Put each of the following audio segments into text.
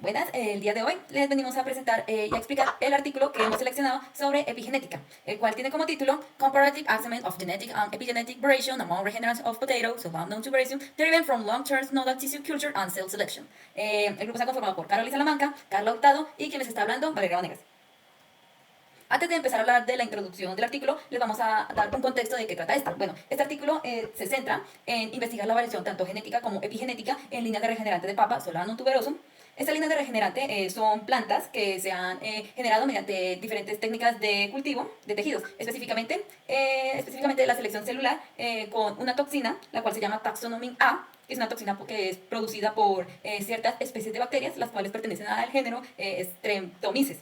Buenas, el día de hoy les venimos a presentar y a explicar el artículo que hemos seleccionado sobre epigenética, el cual tiene como título Comparative Assessment of Genetic and Epigenetic Variation Among Regenerants of Potatoes, so unknown to variation, deriving from long-term nodal tissue culture and cell selection. El grupo está conformado por Carol Salamanca, Carla Hurtado y quien les está hablando, Valeria Vanegas. Antes de empezar a hablar de la introducción del artículo, les vamos a dar un contexto de qué trata esto. Bueno, este artículo se centra en investigar la variación tanto genética como epigenética en líneas de regenerante de papa, Solanum tuberosum. Estas líneas de regenerante son plantas que se han generado mediante diferentes técnicas de cultivo de tejidos, específicamente la selección celular con una toxina, la cual se llama Taxonomin A, que es una toxina que es producida por ciertas especies de bacterias, las cuales pertenecen al género Streptomyces.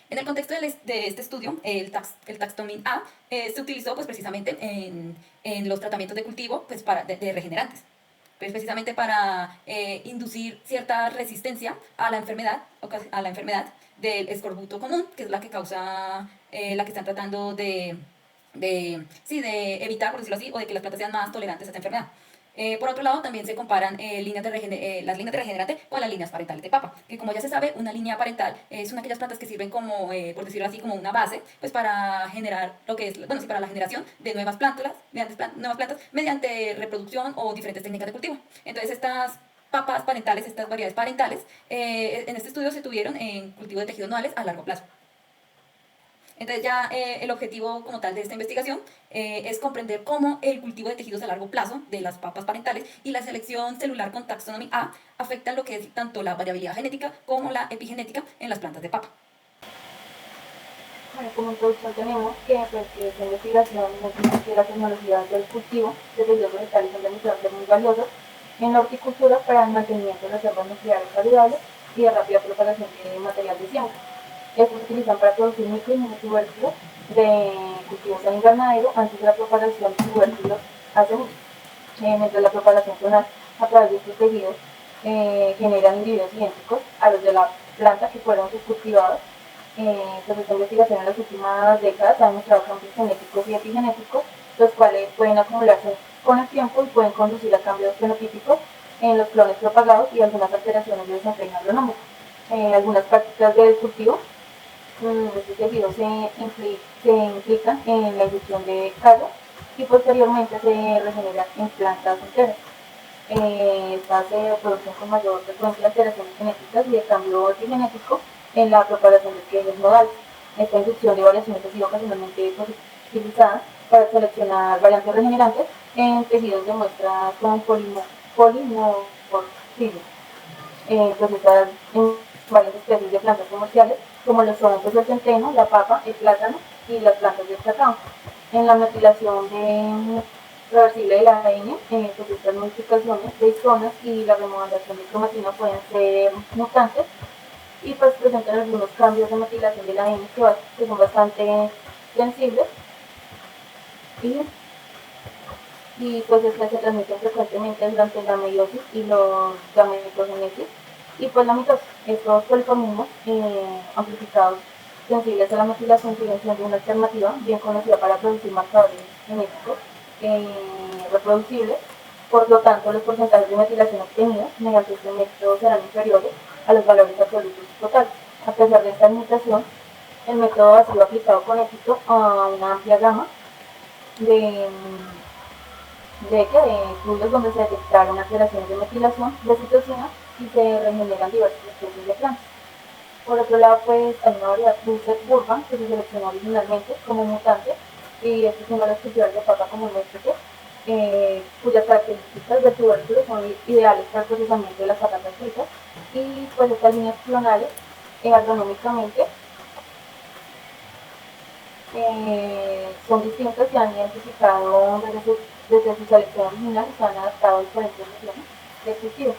En el contexto de este estudio, el Taxonomin A se utilizó pues, precisamente en los tratamientos de cultivo pues, de regenerantes, pues, precisamente para inducir cierta resistencia a la enfermedad del escorbuto común, que es la que causa, la que están tratando de evitar, por decirlo así, o de que las plantas sean más tolerantes a esta enfermedad. Por otro lado, también se comparan las líneas de regenerante con las líneas parentales de papa, que como ya se sabe, una línea parental son aquellas plantas que sirven como, por decirlo así, como una base, pues para generar lo que es, bueno, sí, para la generación de nuevas plantas mediante reproducción o diferentes técnicas de cultivo. Entonces, estas papas parentales, estas variedades parentales, en este estudio se tuvieron en cultivo de tejidos nodales a largo plazo. Entonces ya el objetivo como tal de esta investigación es comprender cómo el cultivo de tejidos a largo plazo de las papas parentales y la selección celular con taxonomy A afectan lo que es tanto la variabilidad genética como la epigenética en las plantas de papa. Bueno, como introducción tenemos que esta investigación que las tecnologías del cultivo de tejidos vegetales son demostradas ser muy valiosas en la horticultura para el mantenimiento de reservas nucleares saludables y de rápida propagación de material de siembra. Estos se utilizan para producir micro y mini tubérculos de cultivos en invernadero antes de la propagación de tubérculos a semillas. Mientras la propagación clonal a través de estos tejidos generan individuos idénticos a los de la planta que fueron subcultivados. Pues esta investigación en las últimas décadas ha demostrado cambios genéticos y epigenéticos, los cuales pueden acumularse con el tiempo y pueden conducir a cambios fenotípicos en los clones propagados y algunas alteraciones de desempeño agronómico. Algunas prácticas del cultivo estos tejidos se implican en la inducción de callos y posteriormente se regeneran en plantas enteras. Esta se producen con mayor frecuencia alteraciones genéticas y de cambio epigenético en la propagación de esquejes nodales. Esta inducción de variaciones ha sido ocasionalmente utilizada para seleccionar variantes regenerantes en tejidos de muestras con polimorfismo, procesadas en varias especies de plantas comerciales, como lo son pues, el centeno, la papa, el plátano y las plantas del cacao. En la metilación reversible del ADN, pues estas modificaciones de histonas y la remodelación de cromatina pueden ser mutantes y pues presentan algunos cambios de metilación del ADN que son bastante sensibles y pues estas se transmiten frecuentemente durante la meiosis y los gametogénesis y pues la mitosis. Estos polimorfismos amplificados sensibles a la metilación siguen siendo una alternativa bien conocida para producir marcadores genéticos reproducibles. Por lo tanto, los porcentajes de metilación obtenidos mediante este método serán inferiores a los valores absolutos totales. A pesar de esta limitación, el método ha sido aplicado con éxito a una amplia gama de estudios donde se detectaron alteraciones de metilación de citosina y se regeneran diversas especies de plantas. Por otro lado, pues hay una variedad Dulce Burbank que se seleccionó originalmente como mutante y estos son los cultivares de papa comúnmente cuyas características de tubérculos son ideales para el procesamiento de las patatas fritas y pues estas líneas clonales agronómicamente son distintas y han identificado desde su selección original y se han adaptado a diferentes regiones de cultivo.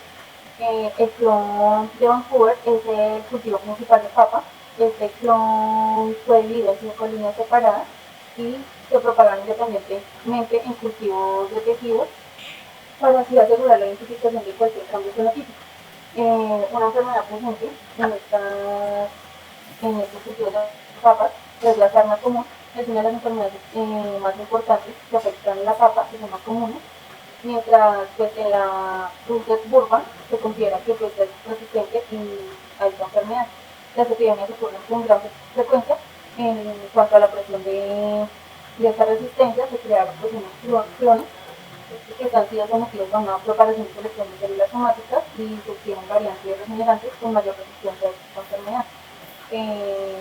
El clon de Vancouver es el cultivo principal de papa. Este clon fue dividido en 5 líneas separadas y se propagan independientemente en cultivos de tejidos para así asegurar la identificación de cualquier cambio fenotípico. Una enfermedad presente en estos cultivos de papas es la sarna común. Es una de las enfermedades más importantes que afectan la papa, que son más comunes. mientras pues en la Russet Burbank se considera que pues, es resistente a esta enfermedad. Las epidemias ocurren con gran frecuencia en cuanto a la presión de esta resistencia. Se crearon pues, unos clones que están sido sometidos a una propagación y selección de células somáticas y se obtienen variantes regenerantes con mayor resistencia a esta enfermedad. Eh,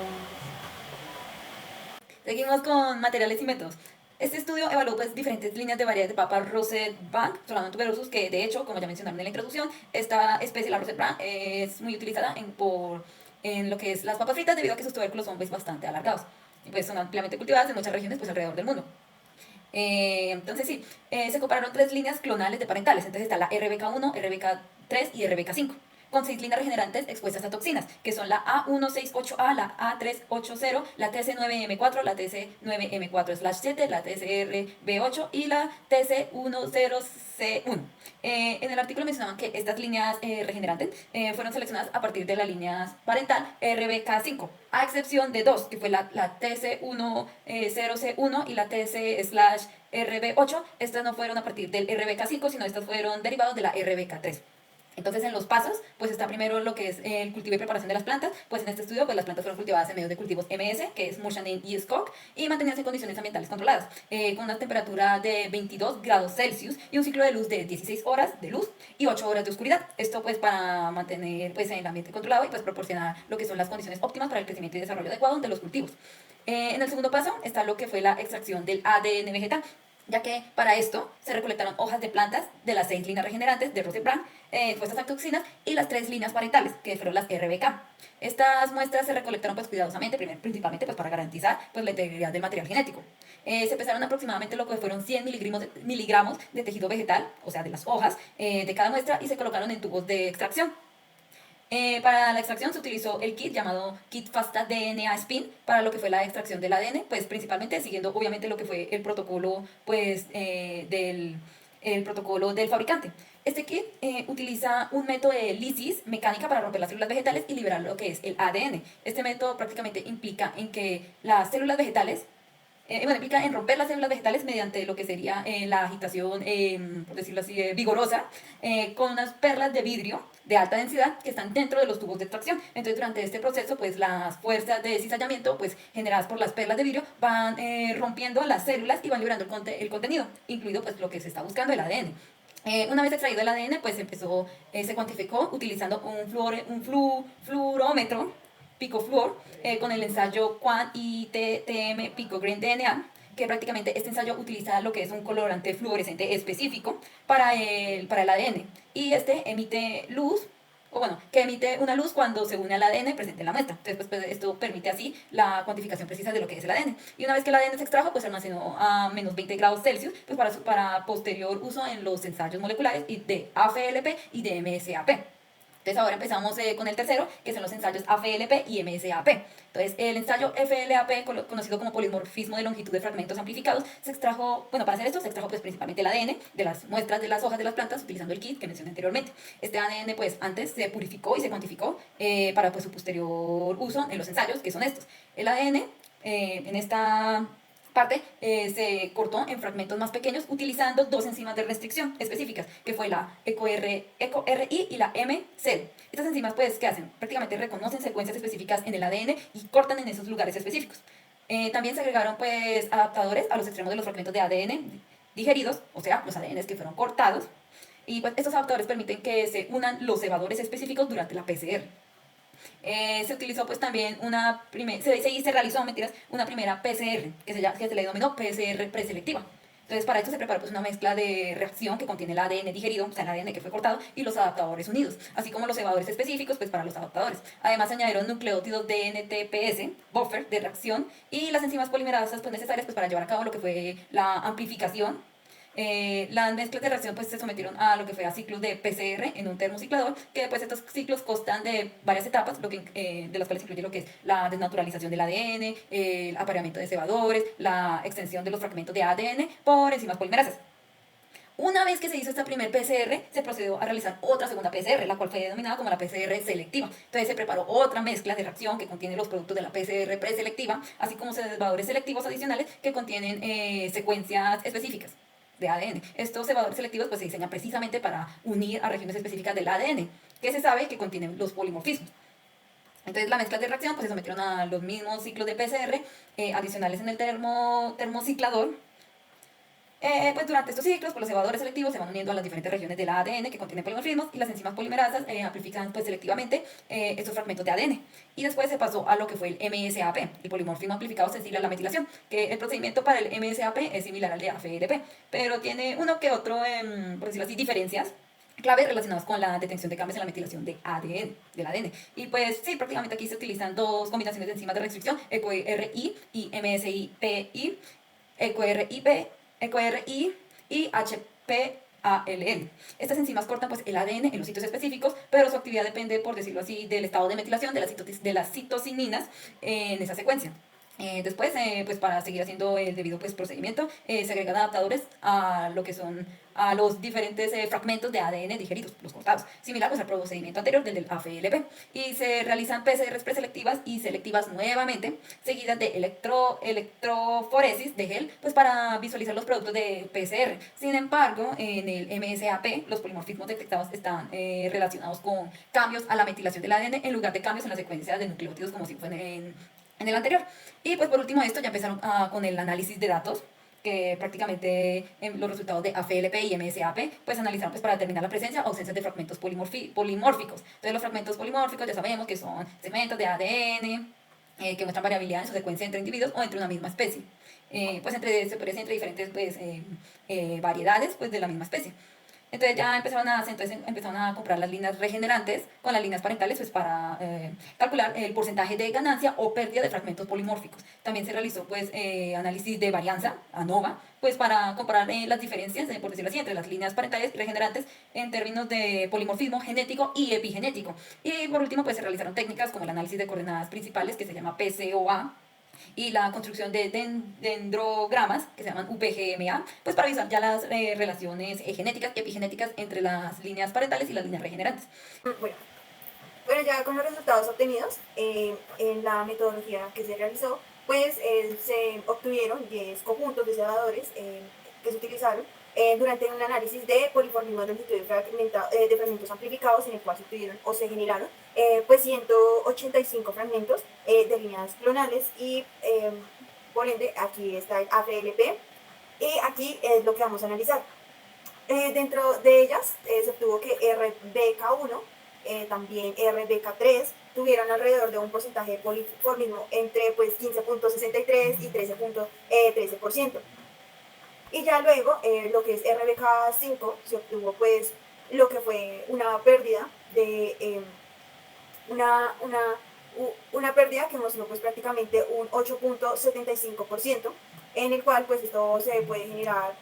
Seguimos con materiales y métodos. Este estudio evaluó pues, diferentes líneas de variedades de papa Rosette Bank, Solanum tuberosus, que de hecho, como ya mencionaron en la introducción, esta especie, la Rosette Bank, es muy utilizada en lo que es las papas fritas debido a que sus tubérculos son pues, bastante alargados y pues son ampliamente cultivadas en muchas regiones pues, alrededor del mundo. Entonces sí, se compararon tres líneas clonales de parentales. Entonces está la RBK1, RBK3 y RBK5, con 6 líneas regenerantes expuestas a toxinas, que son la A168A, la A380, la TC9M4, la TC9M4/7, la TCRB8 y la TC10C1. En el artículo mencionaban que estas líneas regenerantes fueron seleccionadas a partir de la línea parental RBK5, a excepción de dos, que fue la TC10C1 y la TC/RB8. Estas no fueron a partir del RBK5, sino estas fueron derivados de la RBK3. Entonces, en los pasos, pues está primero lo que es el cultivo y preparación de las plantas. Pues en este estudio, pues las plantas fueron cultivadas en medio de cultivos MS, que es Morshanen y Skog, y manteníanse en condiciones ambientales controladas, con una temperatura de 22 grados Celsius y un ciclo de luz de 16 horas de luz y 8 horas de oscuridad. Esto pues para mantener pues el ambiente controlado y pues proporcionar lo que son las condiciones óptimas para el crecimiento y desarrollo adecuado de los cultivos. En el segundo paso está lo que fue la extracción del ADN vegetal, ya que para esto se recolectaron hojas de plantas de las 6 líneas regenerantes de Rosette Brand, expuestas a toxinas, y las 3 líneas parentales, que fueron las RBK. Estas muestras se recolectaron pues, cuidadosamente, principalmente pues, para garantizar pues, la integridad del material genético. Se pesaron aproximadamente lo que fueron 100 miligramos de tejido vegetal, o sea, de las hojas, de cada muestra, y se colocaron en tubos de extracción. Para la extracción se utilizó el kit llamado Kit FASTA DNA Spin para lo que fue la extracción del ADN, pues principalmente siguiendo obviamente lo que fue el protocolo pues, el protocolo del fabricante. Este kit utiliza un método de lisis mecánica para romper las células vegetales y liberar lo que es el ADN. Este método prácticamente implica en que las células vegetales implica en romper las células vegetales mediante lo que sería la agitación, por decirlo así, vigorosa, con unas perlas de vidrio de alta densidad que están dentro de los tubos de extracción. Entonces, durante este proceso, pues las fuerzas de cizallamiento, pues generadas por las perlas de vidrio, van rompiendo las células y van liberando el contenido, incluido pues lo que se está buscando, el ADN. Una vez extraído el ADN, pues se cuantificó utilizando un fluorómetro picofluor con el ensayo Quan ITTM Picogreen DNA, que prácticamente este ensayo utiliza lo que es un colorante fluorescente específico para el ADN, y este emite luz, o bueno, que emite una luz cuando se une al ADN presente en la muestra. Entonces, pues, esto permite así la cuantificación precisa de lo que es el ADN. Y una vez que el ADN se extrajo, pues se almacenó a menos 20 grados Celsius, pues para posterior uso en los ensayos moleculares de AFLP y de MSAP. Entonces ahora empezamos con el tercero, que son los ensayos AFLP y MSAP. Entonces el ensayo FLAP, conocido como polimorfismo de longitud de fragmentos amplificados, se extrajo, bueno, para hacer esto se extrajo pues principalmente el ADN de las muestras de las hojas de las plantas utilizando el kit que mencioné anteriormente. Este ADN pues antes se purificó y se cuantificó para pues su posterior uso en los ensayos, que son estos. El ADN en esta parte se cortó en fragmentos más pequeños utilizando dos enzimas de restricción específicas, que fue la EcoRI y la MCEL. Estas enzimas, pues, ¿qué hacen? Prácticamente reconocen secuencias específicas en el ADN y cortan en esos lugares específicos. También se agregaron, pues, adaptadores a los extremos de los fragmentos de ADN digeridos, o sea, los ADNs que fueron cortados, y pues estos adaptadores permiten que se unan los cebadores específicos durante la PCR. Se utilizó pues también se realizó, mentiras, una primera PCR, que se le denominó PCR preselectiva. Entonces para esto se preparó pues una mezcla de reacción que contiene el ADN digerido, o sea, el ADN que fue cortado, y los adaptadores unidos, así como los cebadores específicos pues para los adaptadores. Además se añadieron nucleótidos DNTPS, buffer de reacción, y las enzimas polimerasas pues necesarias pues para llevar a cabo lo que fue la amplificación. Las mezclas de reacción pues se sometieron a lo que fue a ciclos de PCR en un termociclador, que pues estos ciclos constan de varias etapas, de las cuales incluye lo que es la desnaturalización del ADN, el apareamiento de cebadores, la extensión de los fragmentos de ADN por enzimas polimerasas. Una vez que se hizo esta primer PCR, se procedió a realizar otra segunda PCR, la cual fue denominada como la PCR selectiva. Entonces se preparó otra mezcla de reacción que contiene los productos de la PCR preselectiva, así como cebadores selectivos adicionales que contienen secuencias específicas. de ADN. Estos cebadores selectivos pues, se diseñan precisamente para unir a regiones específicas del ADN, que se sabe que contienen los polimorfismos. Entonces, las mezclas de reacción pues, se sometieron a los mismos ciclos de PCR adicionales en el termociclador. Pues durante estos ciclos, pues los cebadores selectivos se van uniendo a las diferentes regiones del ADN que contienen polimorfismos y las enzimas polimerasas amplifican pues, selectivamente estos fragmentos de ADN. Y después se pasó a lo que fue el MSAP, el polimorfismo amplificado sensible a la metilación, que el procedimiento para el MSAP es similar al de AFLP, pero tiene uno que otro, por decirlo así, diferencias claves relacionadas con la detección de cambios en la metilación de ADN, del ADN. Y pues sí, prácticamente aquí se utilizan dos combinaciones de enzimas de restricción, EcoRI y MSIPI, EcoRI y HPALL. Estas enzimas cortan pues, el ADN en los sitios específicos, pero su actividad depende, por decirlo así, del estado de metilación de las citosininas en esa secuencia. Después, pues para seguir haciendo el debido pues, procedimiento, se agregan adaptadores a lo que son a los diferentes fragmentos de ADN digeridos, los cortados, similar pues, al procedimiento anterior del AFLP. Y se realizan PCRs preselectivas y selectivas nuevamente, seguidas de electroforesis de gel, pues para visualizar los productos de PCR. Sin embargo, en el MSAP, los polimorfismos detectados están relacionados con cambios a la metilación del ADN en lugar de cambios en la secuencia de nucleótidos como si fuera en el anterior. Y pues por último esto ya empezaron con el análisis de datos, que prácticamente los resultados de AFLP y MSAP pues analizaron pues, para determinar la presencia o ausencia de fragmentos polimórficos. Entonces los fragmentos polimórficos ya sabemos que son segmentos de ADN que muestran variabilidad en su secuencia entre individuos o entre una misma especie. Pues se puede decir entre diferentes pues, variedades pues, de la misma especie. Entonces ya empezaron a comprar las líneas regenerantes con las líneas parentales pues, para calcular el porcentaje de ganancia o pérdida de fragmentos polimórficos. También se realizó pues, análisis de varianza, ANOVA, pues, para comparar las diferencias, por decirlo así, entre las líneas parentales y regenerantes en términos de polimorfismo genético y epigenético. Y por último pues, se realizaron técnicas como el análisis de coordenadas principales, que se llama PCOA, y la construcción de dendrogramas, que se llaman UPGMA, pues para visualizar ya las relaciones genéticas y epigenéticas entre las líneas parentales y las líneas regenerantes. Bueno, ya con los resultados obtenidos en la metodología que se realizó, pues se obtuvieron 10 conjuntos de cebadores que se utilizaron durante un análisis de poliformismo de longitud de fragmentos amplificados, en el cual se obtuvieron o se generaron pues 185 fragmentos de líneas clonales y por ende aquí está el AFLP y aquí es lo que vamos a analizar. Dentro de ellas se obtuvo que RBK1, también RBK3, tuvieron alrededor de un porcentaje de poliformismo entre pues, 15.63 y 13.13%. Y ya luego, lo que es RBK5, se obtuvo pues lo que fue una pérdida de una pérdida que mostró pues prácticamente un 8.75%, en el cual pues esto se puede generar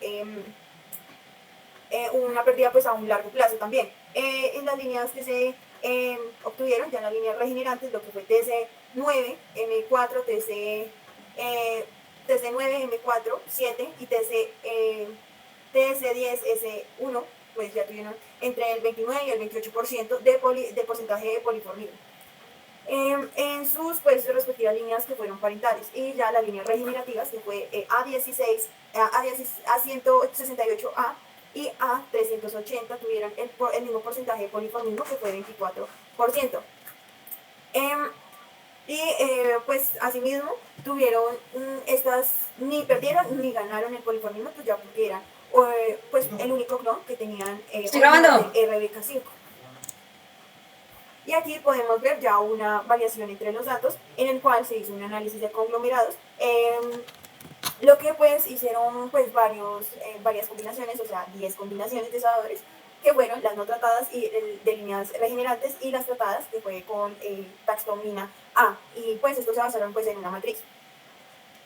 una pérdida pues a un largo plazo también. En las líneas que se obtuvieron, ya en las líneas regenerantes, lo que fue TC9, M4, TC9, M4, 7 y TC10, S1, pues ya tuvieron entre el 29 y el 28% de porcentaje de poliformismo. En sus pues, respectivas líneas que fueron parentales, y ya las líneas regenerativas que fue A16, A168A y A380 tuvieron el mismo porcentaje de poliformismo que fue 24%. Pues asimismo tuvieron estas, ni perdieron ni ganaron el poliformismo, pues ya porque eran pues el único clon que tenían RBK5. Y aquí podemos ver ya una variación entre los datos en el cual se hizo un análisis de conglomerados. Lo que pues hicieron pues varias combinaciones, o sea 10 combinaciones de cebadores, que fueron las no tratadas y de líneas regenerantes y las tratadas, que fue con taxtomina A, y pues estos se basaron pues en una matriz.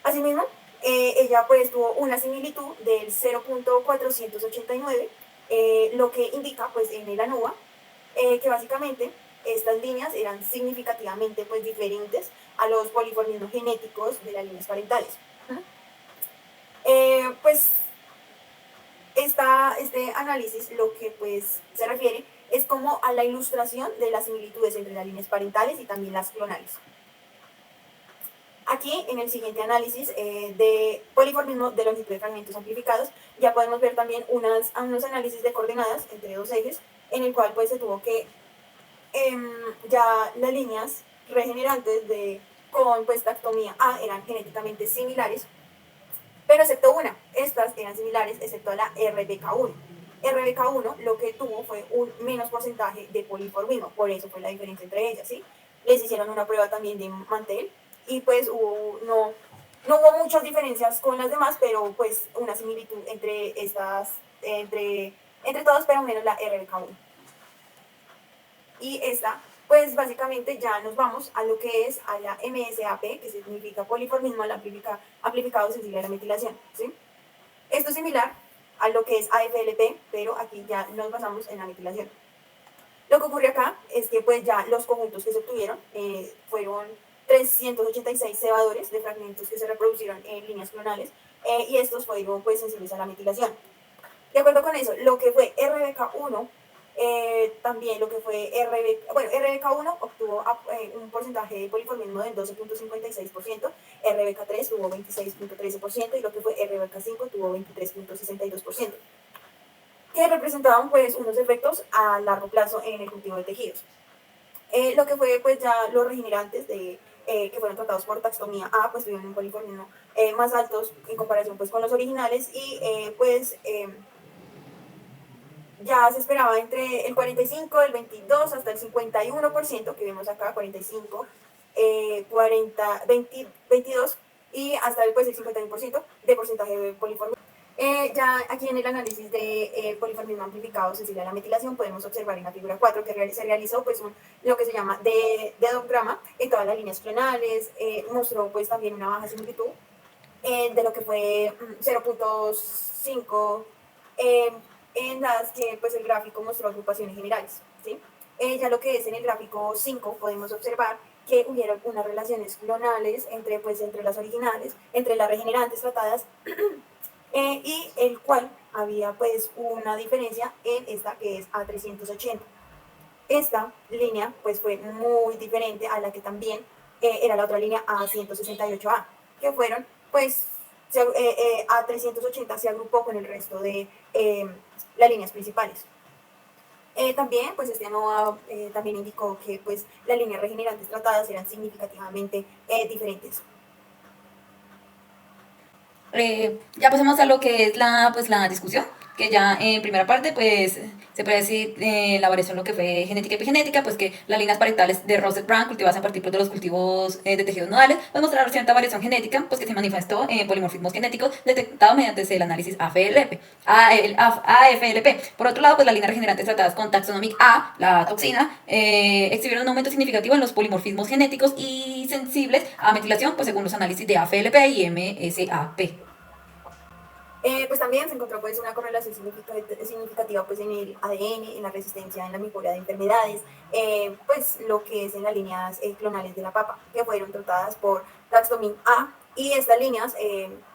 Asimismo, ella pues tuvo una similitud del 0.489, lo que indica pues en el ANOVA que básicamente estas líneas eran significativamente pues diferentes a los poliformismos genéticos de las líneas parentales. Pues este análisis lo que pues se refiere es como a la ilustración de las similitudes entre las líneas parentales y también las clonales. Aquí, en el siguiente análisis de poliformismo de longitud de fragmentos amplificados, ya podemos ver también unos análisis de coordenadas entre dos ejes, en el cual pues se tuvo que ya las líneas regenerantes con pues tactomía A eran genéticamente similares, pero excepto una, estas eran similares excepto a la RBK1. RBK1 lo que tuvo fue un menos porcentaje de poliformismo, por eso fue la diferencia entre ellas, ¿sí? Les hicieron una prueba también de mantel y pues no hubo muchas diferencias con las demás, pero pues una similitud entre estas, entre todas, pero menos la RBK1. Y esta, pues básicamente ya nos vamos a lo que es a la MSAP, que significa poliformismo al amplificado sensible a la metilación, ¿sí? Esto es similar a lo que es AFLP, pero aquí ya nos basamos en la metilación. Lo que ocurre acá es que pues ya los conjuntos que se obtuvieron fueron 386 cebadores de fragmentos que se reproducieron en líneas clonales y estos fueron pues sensibles a la metilación. De acuerdo con eso, lo que fue RBK1, también lo que fue RBK1 obtuvo un porcentaje de poliformismo del 12.56%, RBK3 tuvo 26.13% y lo que fue RBK5 tuvo 23.62%, que representaban pues unos efectos a largo plazo en el cultivo de tejidos. Lo que fue pues ya los regenerantes que fueron tratados por taxonomía A, pues tuvieron un poliformismo más altos en comparación pues con los originales y ya se esperaba entre el 45, el 22 hasta el 51%, que vemos acá, 45, 40, 20, 22 y hasta pues, el 51% de porcentaje de poliformismo. Ya aquí en el análisis de poliformismo amplificado sensible a la metilación podemos observar en la figura 4 que se realizó pues lo que se llama dedograma en todas las líneas clonales, mostró pues también una baja similitud de lo que fue 0.5 en las que pues el gráfico mostró agrupaciones generales, ¿sí? Ya lo que es en el gráfico 5 podemos observar que hubieron unas relaciones clonales entre las originales, entre las regenerantes tratadas y el cual había pues una diferencia en esta que es A380. Esta línea pues fue muy diferente a la que también era la otra línea A168A, que fueron pues A380 se agrupó con el resto de las líneas principales. También pues este ANOVA también indicó que pues las líneas regenerantes tratadas eran significativamente diferentes. Ya pasemos a lo que es la discusión, que ya en primera parte pues se puede decir la variación lo que fue genética y epigenética, pues que las líneas parentales de Rosette Brown cultivadas a partir pues, de los cultivos de tejidos nodales pues mostrar cierta variación genética pues que se manifestó en polimorfismos genéticos detectados mediante el análisis AFLP. Por otro lado pues las líneas regenerantes tratadas con Taxonomic A, la toxina, exhibieron un aumento significativo en los polimorfismos genéticos y sensibles a metilación pues según los análisis de AFLP y MSAP. Pues también se encontró pues una correlación significativa pues en el ADN, en la resistencia, en la mejora de enfermedades, pues lo que es en las líneas clonales de la papa, que fueron tratadas por Taxomin A, y estas líneas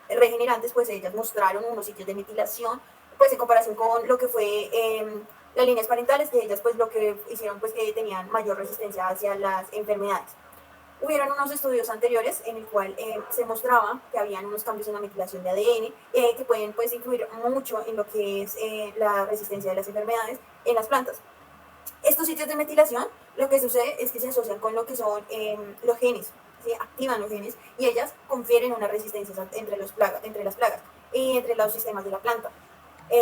regenerantes pues ellas mostraron unos sitios de metilación, pues en comparación con lo que fue las líneas parentales, que ellas pues lo que hicieron pues que tenían mayor resistencia hacia las enfermedades. Hubieron unos estudios anteriores en el cual se mostraba que habían unos cambios en la metilación de ADN que pueden pues, influir mucho en lo que es la resistencia de las enfermedades en las plantas. Estos sitios de metilación, lo que sucede es que se asocian con lo que son los genes, ¿sí? Activan los genes y ellas confieren una resistencia entre las plagas y entre los sistemas de la planta.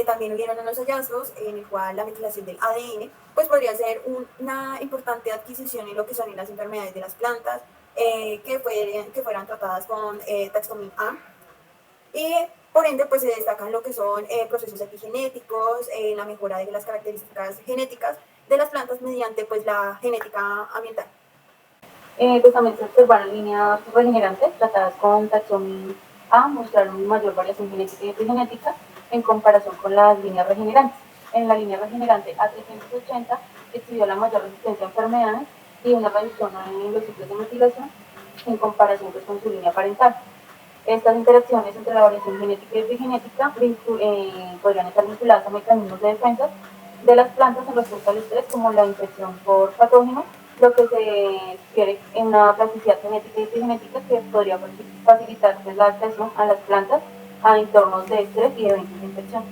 También hubieron unos hallazgos en el cual la metilación del ADN pues podría ser una importante adquisición en lo que son las enfermedades de las plantas que fueran tratadas con Taxomin A, y por ende pues se destacan lo que son procesos epigenéticos, la mejora de las características genéticas de las plantas mediante pues la genética ambiental. Pues también se observaron líneas regenerantes tratadas con Taxomin A, mostraron mayor variación genética y epigenética en comparación con las líneas regenerantes. En la línea regenerante A380 exhibió la mayor resistencia a enfermedades y una reducción en los ciclos de metilación en comparación pues, con su línea parental. Estas interacciones entre la variación genética y epigenética podrían estar vinculadas a mecanismos de defensa de las plantas en respuesta al estrés, como la infección por patógenos lo que se quiere en una plasticidad genética y epigenética que podría facilitar pues, la adaptación a las plantas a entornos de estrés y eventos de infección.